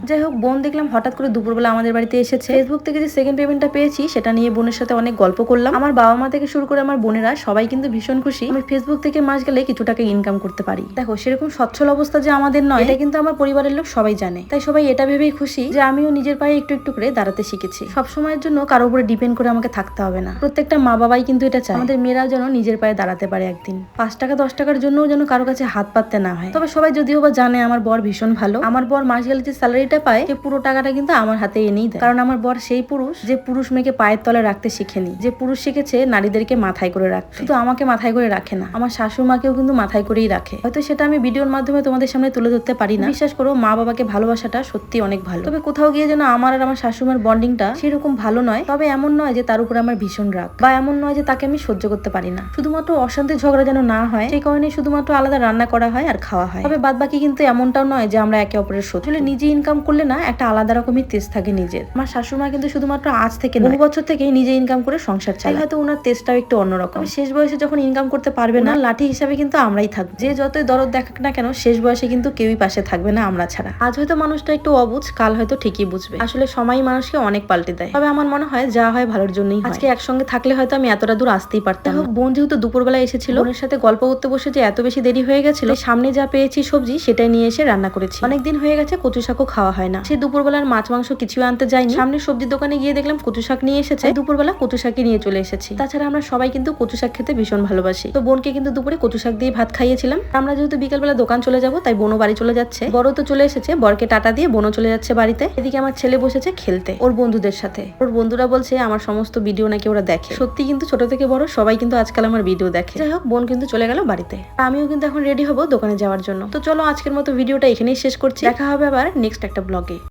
যাই হোক, বোন দেখলাম হঠাৎ করে দুপুরবেলা আমাদের বাড়িতে এসেছে। ফেসবুক থেকে যে সেকেন্ড পেমেন্টটা পেয়েছি সেটা নিয়ে বোনের সাথে অনেক গল্প করলাম। আমার বাবা মা থেকে শুরু করে আমার বোনেরা সবাই কিন্তু ভীষণ খুশি আমি ফেসবুক থেকে মাস গেলে কিছু টাকা ইনকাম করতে পারি। দেখো, সেরকম সচ্ছল অবস্থা যে আমাদের নয় এটা কিন্তু আমার পরিবারের লোক সবাই জানে। তাই সবাই এটা ভেবেই খুশি যে আমিও নিজের পায়ে একটু একটু করে দাঁড়াতে শিখেছি। সব সময়ের জন্য কারোর উপরে ডিপেন্ড করে আমাকে থাকতে হবে না। প্রত্যেকটা মা বাবাই কিন্তু এটা চায় আমাদের মেয়েরাও যেন নিজের পায়ে দাঁড়াতে পারে একদিন। 5 টাকা 10 টাকার জন্যও যেন কারো কাছে হাত পাততে না হয়। তবে সবাই যদিও বা জানে আমার বর ভীষণ ভালো। আমার বর মাস গেলে যে স্যালারিটা পায় সে পুরো টাকাটা কিন্তু আমার হাতে এনেই দেয়। কারণ আমার বর সেই পুরুষ যে পুরুষ মেয়েকে পায়ের তলে রাখতে শিখেনি, যে পুরুষ শিখেছে নারীদেরকে মাথায় করে রাখতে। শুধু আমাকে মাথায় করে রাখে না, আমার শাশুড়ি মাকেও কিন্তু মাথায় করেই রাখে। হয়তো সেটা আমি ভিডিওর মাধ্যমে তোমাদের সামনে তুলে ধরতে পারি না। বিশ্বাস করো, মা বাবাকে ভালোবাসাটা সত্যি অনেক ভালো। তবে কোথাও গিয়ে যেন আমার আর আমার শাশুড়িমার বন্ডিংটা সেরকম ভালো নয়। তবে এমন নয় যে তার উপরে আমার ভীষণ রাগ, বা এমন নয় যে তাকে আমি সহ্য করতে পারি না। শুধুমাত্র অশান্তি ঝগড়া যেন না হয় সেই কারণে শুধুমাত্র আলাদা রান্না করা হয় আর খাওয়া হয়। তবে বাদ বাকি কিন্তু এমনটাও নয় যে আমরা একে অপরের শত্রু। নিজে ইনকাম করলে না একটা আলাদা রকমের তেজ থাকে নিজের। আমার শাশুড়িমা কিন্তু শুধুমাত্র আজ থেকে বহু বছর থেকেই নিজে ইনকাম করে সংসার চালায়। হয়তো ওনার তেজটাও একটু অন্যরকম। শেষ বয়সে যখন ইনকাম করতে পারবে না, লাঠি হিসাবে কিন্তু আমরাই থাকবো। যে যতই দরদ দেখাক না কেন, শেষ বয়সে কিন্তু কেউই পাশে থাকবে না আমরা ছাড়া। আজ হয়তো মানুষটা একটু অবুঝ, কাল হয়তো ঠিকই বুঝবে। আসলে সময় মানুষকে অনেক পাল্টে দেয়। তবে আমার মনে হয় যা হয় ভালোর জন্যই হয়। আজকে একসঙ্গে থাকলে হয়তো আমি এতটা দূর আসতেই পারতাম। বোন যেহেতু দুপুরবেলা এসেছিল, বোনের সাথে গল্প করতে বসে যে এত বেশি দেরি হয়ে গেছিল, সামনে যা পেয়েছি সবজি সেটাই নিয়ে এসে রান্না করেছি। অনেকদিন হয়ে গেছে কচু শাকও খাওয়া হয় না। সেই দুপুরবেলার মাছ মাংস কিছু আনতে যাইনি, সামনে সবজি দোকানে গিয়ে দেখলাম কচু শাক নিয়ে এসেছে। দুপুরবেলা কচু শাকই নিয়ে চলে এসেছি। তাছাড়া আমরা সবাই কিন্তু কচু শাক খেতে ভীষণ ভালোবাসি। তো বোনকে কিন্তু দুপুরে কচু শাক দিয়ে ভাত খাইয়েছিলাম। আমরা যেহেতু বিকেলবেলা দোকান চলে যাব, তাই বোনও বাড়ি চলে যাচ্ছে। বড় তো চলে এসেছে, বরকে টাটা দিয়ে বোনও চলে যাচ্ছে বাড়িতে। এদিকে আমার ছেলে বসেছে খেলতে ওর বন্ধুদের সাথে। ওর বন্ধুরা বলছে আমার সমস্ত ভিডিও নাকি ওরা দেখে। সত্যি কিন্তু ছোট থেকে বড় সবাই কিন্তু আজকাল আমার ভিডিও দেখে। যাই হোক, বোন কিন্তু চলে গেল বাড়িতে। আমিও কিন্তু এখন রেডি হব দোকানে যাওয়ার জন্য। তো চলো, আজকের মতো ভিডিওটা এখানেই শেষ করছি। দেখা হবে আবার নেক্সট একটা ব্লগে।